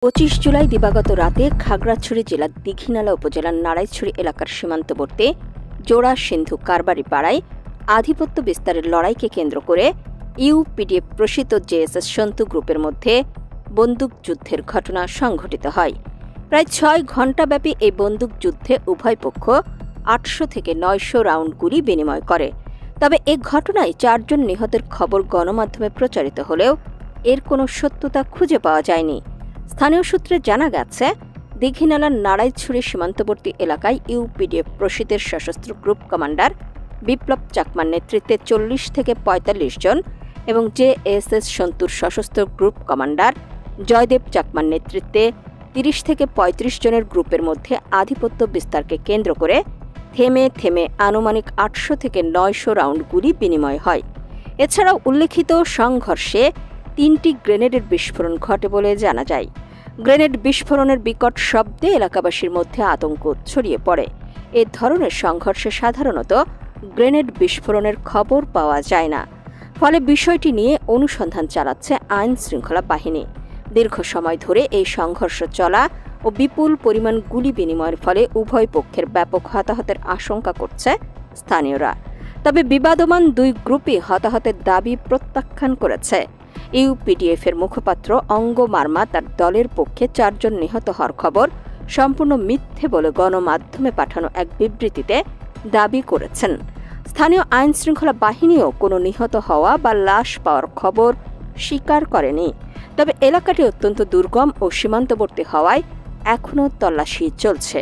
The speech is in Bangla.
25 জুলাই দিবাগত রাতে খাগড়াছড়ি জেলার দীঘিনালা উপজেলার নারায়ণছড়ি এলাকার সীমান্তবর্তী জোড়া সিন্ধু কারবারি পাড়ায় আধিপত্য বিস্তারের লড়াইকে কেন্দ্র করে ইউপিডিএফ প্রসিত জেএসএস সন্তু গ্রুপের মধ্যে বন্দুকযুদ্ধের ঘটনা সংঘটিত হয়। প্রায় 6 ঘণ্টাব্যাপী এই বন্দুকযুদ্ধে উভয় পক্ষ 800 থেকে 900 রাউন্ড গুলি বিনিময় করে। তবে এ ঘটনায় 4 জন নিহতের খবর গণমাধ্যমে প্রচারিত হলেও এর কোনো সত্যতা খুঁজে পাওয়া যায়নি। স্থানীয় সূত্রে জানা গেছে, দীঘিনালার নারায়ণছড়ি সীমান্তবর্তী এলাকায় ইউপিডিএফ প্রসিতের সশস্ত্র গ্রুপ কমান্ডার বিপ্লব চাকমার নেতৃত্বে 40 থেকে 45 জন এবং জেএসএস সন্তুর সশস্ত্র গ্রুপ কমান্ডার জয়দেব চাকমার নেতৃত্বে 30 থেকে 35 জনের গ্রুপের মধ্যে আধিপত্য বিস্তারকে কেন্দ্র করে থেমে থেমে আনুমানিক 800 থেকে 900 রাউন্ড গুলি বিনিময় হয়। এছাড়াও উল্লেখিত সংঘর্ষে 3টি গ্রেনেডের বিস্ফোরণ ঘটে বলে জানা যায়। গ্রেনেড বিস্ফোরণের বিকট শব্দে এলাকাবাসীর মধ্যে আতঙ্ক ছড়িয়ে পড়ে। এ ধরনের সংঘর্ষে সাধারণত গ্রেনেড বিস্ফোরণের খবর পাওয়া যায় না। ফলে বিষয়টি নিয়ে অনুসন্ধান চালাচ্ছে আইন শৃঙ্খলা বাহিনী। দীর্ঘ সময় ধরে এই সংঘর্ষ চলা ও বিপুল পরিমাণ গুলি বিনিময়ের ফলে উভয় পক্ষের ব্যাপক হতাহতের আশঙ্কা করছে স্থানীয়রা। তবে বিবাদমান দুই গ্রুপই হতাহতের দাবি প্রত্যাখ্যান করেছে। ইউপিডিএফের মুখপাত্র অঙ্গ মার্মা তার দলের পক্ষে 4 জন নিহত হওয়ার খবর সম্পূর্ণ মিথ্যে বলে গণমাধ্যমে পাঠানো এক বিবৃতিতে দাবি করেছেন। স্থানীয় আইন শৃঙ্খলা বাহিনীও কোনো নিহত হওয়া বা লাশ পাওয়ার খবর স্বীকার করেনি। তবে এলাকাটি অত্যন্ত দুর্গম ও সীমান্তবর্তী হওয়ায় এখনও তল্লাশি চলছে।